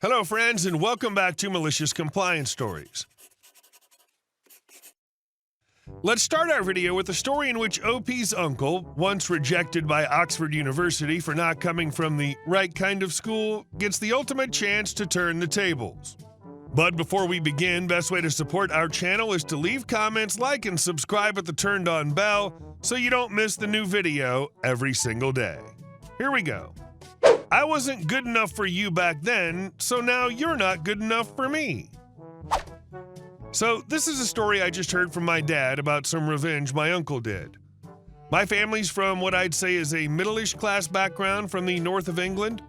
Hello, friends, and welcome back to Malicious Compliance Stories. Let's start our video with a story in which OP's uncle, once rejected by Oxford University for not coming from the right kind of school, gets the ultimate chance to turn the tables. But before we begin, best way to support our channel is to leave comments, like, and subscribe with the turned on bell so you don't miss the new video every single day. Here we go. I wasn't good enough for you back then, so now you're not good enough for me. So this is a story I just heard from my dad about some revenge my uncle did. My family's from what I'd say is a middle-ish class background from the north of England.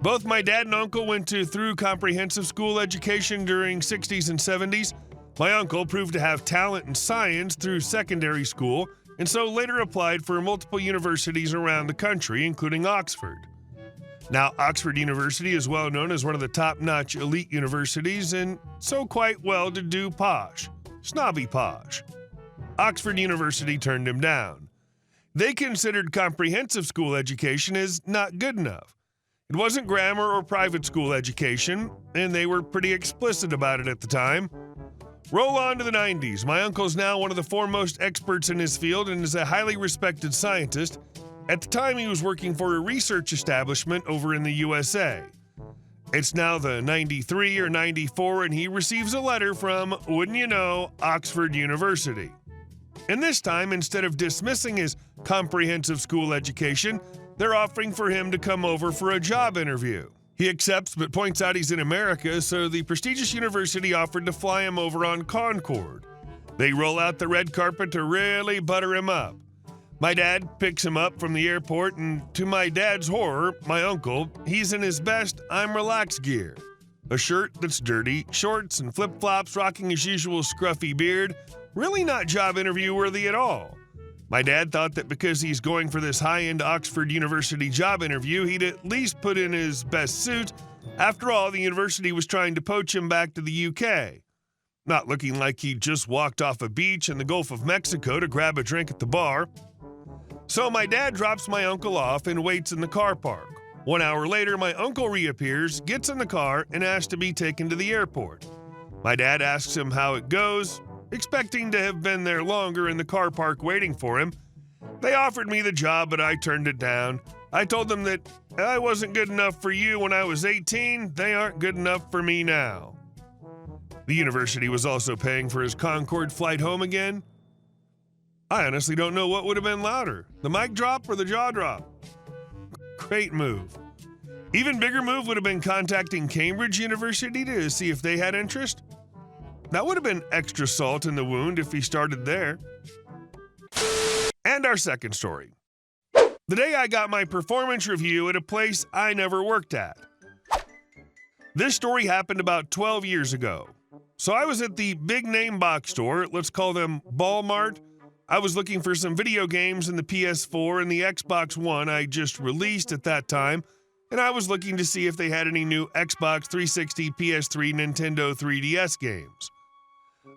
Both my dad and uncle went through comprehensive school education during 60s and 70s. My uncle proved to have talent in science through secondary school, and so later applied for multiple universities around the country, including Oxford. Now, Oxford University is well known as one of the top-notch elite universities and so quite well-to-do posh, snobby posh. Oxford University turned him down. They considered comprehensive school education as not good enough. It wasn't grammar or private school education, and they were pretty explicit about it at the time. Roll on to the 90s. My uncle's now one of the foremost experts in his field and is a highly respected scientist. At the time, he was working for a research establishment over in the USA. It's now the 93 or 94, and he receives a letter from, wouldn't you know, Oxford University. And this time, instead of dismissing his comprehensive school education, they're offering for him to come over for a job interview. He accepts but points out he's in America, so the prestigious university offered to fly him over on Concorde. They roll out the red carpet to really butter him up. My dad picks him up from the airport, and to my dad's horror, my uncle, he's in his best I'm relaxed gear. A shirt that's dirty, shorts and flip-flops, rocking his usual scruffy beard, really not job interview worthy at all. My dad thought that because he's going for this high-end Oxford University job interview, he'd at least put in his best suit. After all, the university was trying to poach him back to the UK. Not looking like he'd just walked off a beach in the Gulf of Mexico to grab a drink at the bar. So my dad drops my uncle off and waits in the car park. 1 hour later, my uncle reappears, gets in the car, and asks to be taken to the airport. My dad asks him how it goes, expecting to have been there longer in the car park waiting for him. They offered me the job, but I turned it down. I told them that I wasn't good enough for you when I was 18. They aren't good enough for me now. The university was also paying for his Concorde flight home again. I honestly don't know what would have been louder, the mic drop or the jaw drop. Great move. Even bigger move would have been contacting Cambridge University to see if they had interest. That would have been extra salt in the wound if he started there. And our second story. The day I got my performance review at a place I never worked at. This story happened about 12 years ago. So I was at the big name box store, let's call them Walmart. I was looking for some video games in the PS4 and the Xbox One I just released at that time, and I was looking to see if they had any new Xbox 360, PS3, Nintendo 3DS games.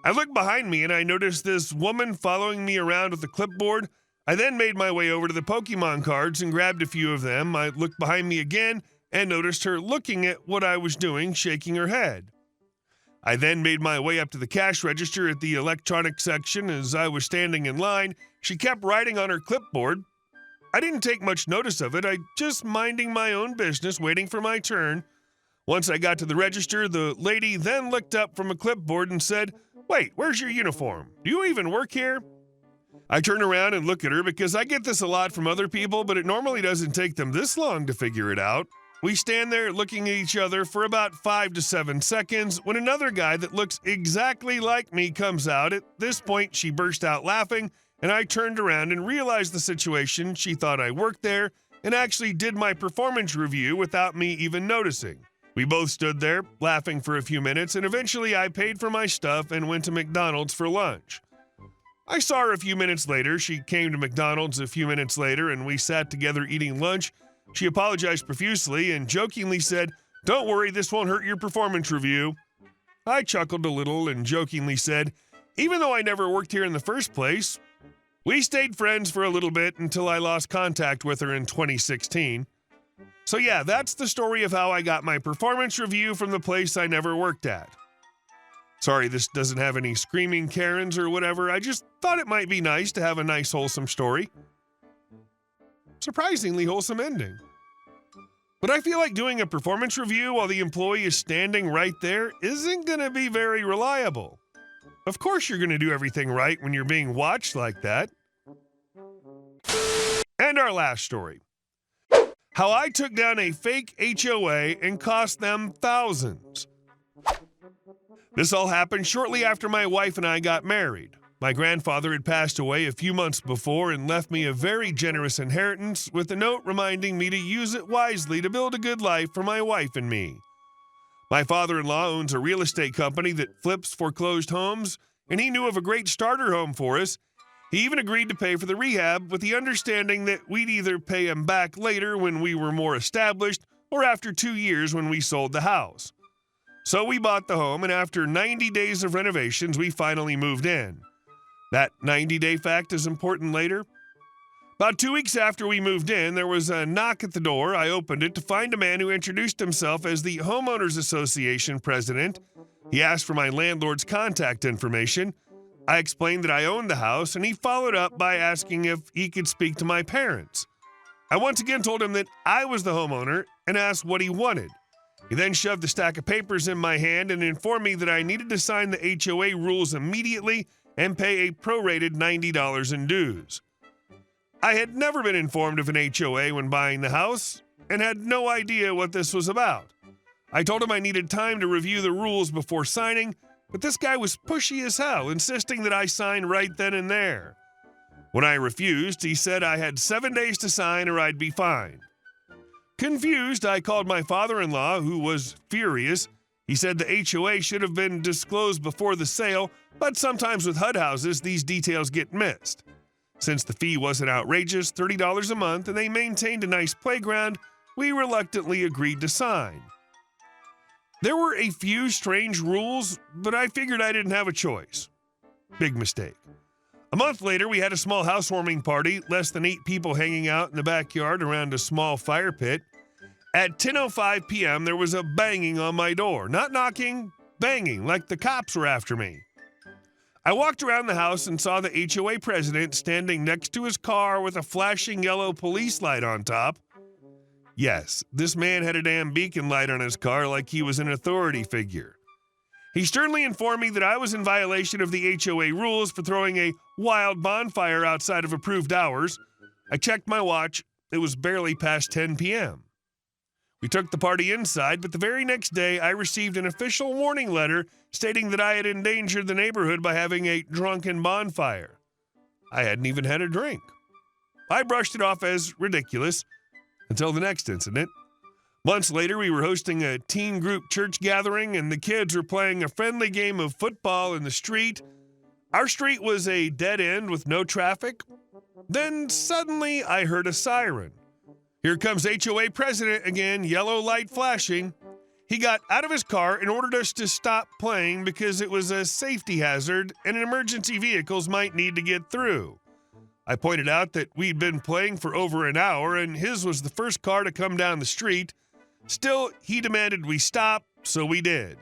I looked behind me and I noticed this woman following me around with a clipboard. I then made my way over to the Pokemon cards and grabbed a few of them. I looked behind me again and noticed her looking at what I was doing, shaking her head. I then made my way up to the cash register at the electronics section. As I was standing in line, she kept writing on her clipboard. I didn't take much notice of it. I just minding my own business, waiting for my turn. Once I got to the register, the lady then looked up from a clipboard and said, "Wait, where's your uniform? Do you even work here?" I turn around and look at her because I get this a lot from other people, but it normally doesn't take them this long to figure it out. We stand there looking at each other for about 5 to 7 seconds when another guy that looks exactly like me comes out. At this point, she burst out laughing, and I turned around and realized the situation. She thought I worked there and actually did my performance review without me even noticing. We both stood there, laughing for a few minutes, and eventually I paid for my stuff and went to McDonald's for lunch. I saw her a few minutes later. She came to McDonald's a few minutes later, and we sat together eating lunch. She apologized profusely and jokingly said, "Don't worry, this won't hurt your performance review." I chuckled a little and jokingly said, "Even though I never worked here in the first place." We stayed friends for a little bit until I lost contact with her in 2016. So yeah, that's the story of how I got my performance review from the place I never worked at. Sorry, this doesn't have any screaming Karens or whatever. I just thought it might be nice to have a nice, wholesome story. Surprisingly wholesome ending. But I feel like doing a performance review while the employee is standing right there isn't going to be very reliable. Of course you're going to do everything right when you're being watched like that. And our last story. How I took down a fake HOA and cost them thousands. This all happened shortly after my wife and I got married. My grandfather had passed away a few months before and left me a very generous inheritance with a note reminding me to use it wisely to build a good life for my wife and me. My father-in-law owns a real estate company that flips foreclosed homes, and he knew of a great starter home for us. He even agreed to pay for the rehab with the understanding that we'd either pay him back later when we were more established or after 2 years when we sold the house. So we bought the home, and after 90 days of renovations, we finally moved in. That 90-day fact is important later. About 2 weeks after we moved in, there was a knock at the door. I opened it to find a man who introduced himself as the Homeowners Association president. He asked for my landlord's contact information. I explained that I owned the house, and he followed up by asking if he could speak to my parents. I once again told him that I was the homeowner and asked what he wanted. He then shoved a stack of papers in my hand and informed me that I needed to sign the HOA rules immediately and pay a prorated $90 in dues. I had never been informed of an HOA when buying the house and had no idea what this was about. I told him I needed time to review the rules before signing, but this guy was pushy as hell, insisting that I sign right then and there. When I refused, he said I had 7 days to sign or I'd be fined. Confused, I called my father-in-law, who was furious. He said the HOA should have been disclosed before the sale, but sometimes with HUD houses, these details get missed. Since the fee wasn't outrageous, $30 a month, and they maintained a nice playground, we reluctantly agreed to sign. There were a few strange rules, but I figured I didn't have a choice. Big mistake. A month later, we had a small housewarming party, less than 8 people hanging out in the backyard around a small fire pit. At 10:05 p.m., there was a banging on my door. Not knocking, banging, like the cops were after me. I walked around the house and saw the HOA president standing next to his car with a flashing yellow police light on top. Yes, this man had a damn beacon light on his car like he was an authority figure. He sternly informed me that I was in violation of the HOA rules for throwing a wild bonfire outside of approved hours. I checked my watch. It was barely past 10 p.m. We took the party inside, but the very next day I received an official warning letter stating that I had endangered the neighborhood by having a drunken bonfire. I hadn't even had a drink. I brushed it off as ridiculous until the next incident. Months later, we were hosting a teen group church gathering, and the kids were playing a friendly game of football in the street. Our street was a dead end with no traffic. Then suddenly, I heard a siren. Here comes HOA president again, yellow light flashing. He got out of his car and ordered us to stop playing because it was a safety hazard and emergency vehicles might need to get through. I pointed out that we'd been playing for over an hour and his was the first car to come down the street. Still, he demanded we stop, so we did.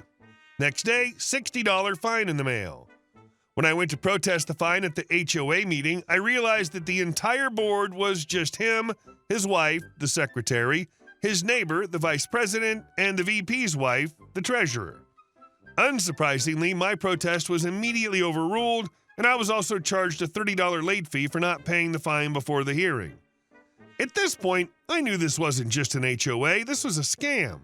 Next day, $60 fine in the mail. When I went to protest the fine at the HOA meeting, I realized that the entire board was just him, his wife, the secretary, his neighbor, the vice president, and the VP's wife, the treasurer. Unsurprisingly, my protest was immediately overruled, and I was also charged a $30 late fee for not paying the fine before the hearing. At this point, I knew this wasn't just an HOA, this was a scam.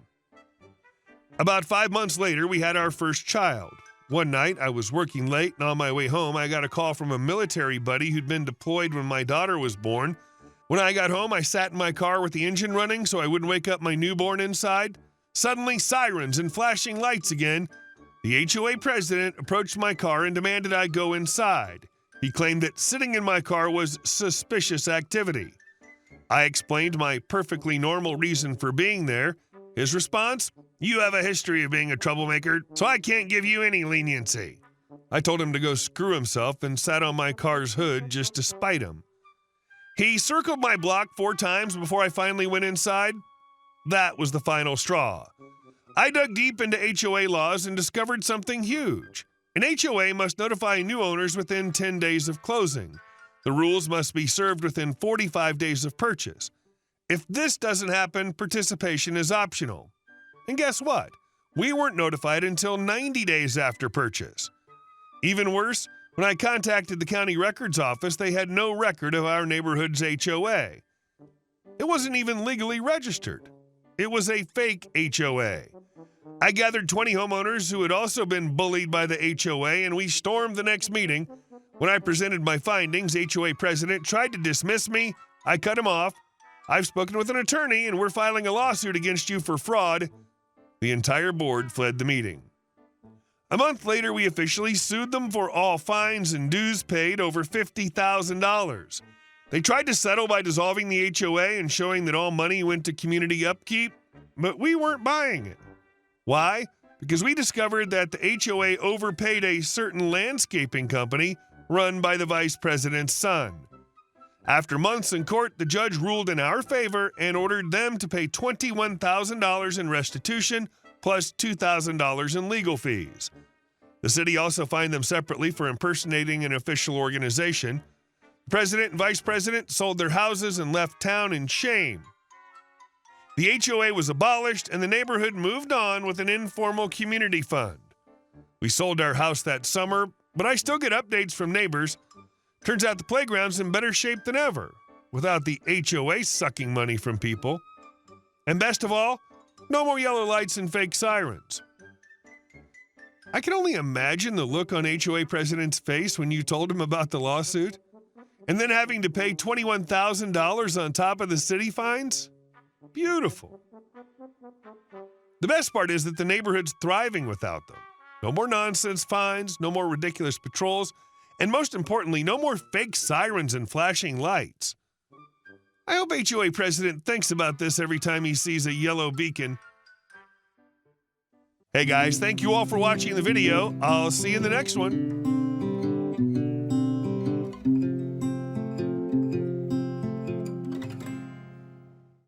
About 5 months later, we had our first child. One night, I was working late, and on my way home, I got a call from a military buddy who'd been deployed when my daughter was born. When I got home, I sat in my car with the engine running so I wouldn't wake up my newborn inside. Suddenly, sirens and flashing lights again. The HOA president approached my car and demanded I go inside. He claimed that sitting in my car was suspicious activity. I explained my perfectly normal reason for being there. His response, "You have a history of being a troublemaker, so I can't give you any leniency." I told him to go screw himself and sat on my car's hood just to spite him. He circled my block 4 times before I finally went inside. That was the final straw. I dug deep into HOA laws and discovered something huge. An HOA must notify new owners within 10 days of closing. The rules must be served within 45 days of purchase. If this doesn't happen, participation is optional. And guess what? We weren't notified until 90 days after purchase. Even worse, when I contacted the county records office, they had no record of our neighborhood's HOA. It wasn't even legally registered. It was a fake HOA. I gathered 20 homeowners who had also been bullied by the HOA, and we stormed the next meeting. When I presented my findings, HOA president tried to dismiss me. I cut him off. I've spoken with an attorney, and we're filing a lawsuit against you for fraud. The entire board fled the meeting. A month later, we officially sued them for all fines and dues paid, over $50,000. They tried to settle by dissolving the HOA and showing that all money went to community upkeep, but we weren't buying it. Why? Because we discovered that the HOA overpaid a certain landscaping company run by the vice president's son. After months in court, the judge ruled in our favor and ordered them to pay $21,000 in restitution plus $2,000 in legal fees. The city also fined them separately for impersonating an official organization. The president and vice president sold their houses and left town in shame. The HOA was abolished and the neighborhood moved on with an informal community fund. We sold our house that summer, but I still get updates from neighbors. Turns out the playground's in better shape than ever, without the HOA sucking money from people. And best of all, no more yellow lights and fake sirens. I can only imagine the look on HOA president's face when you told him about the lawsuit, and then having to pay $21,000 on top of the city fines. Beautiful. The best part is that the neighborhood's thriving without them. No more nonsense fines, no more ridiculous patrols, and most importantly, no more fake sirens and flashing lights. I hope HOA president thinks about this every time he sees a yellow beacon. Hey guys, thank you all for watching the video. I'll see you in the next one.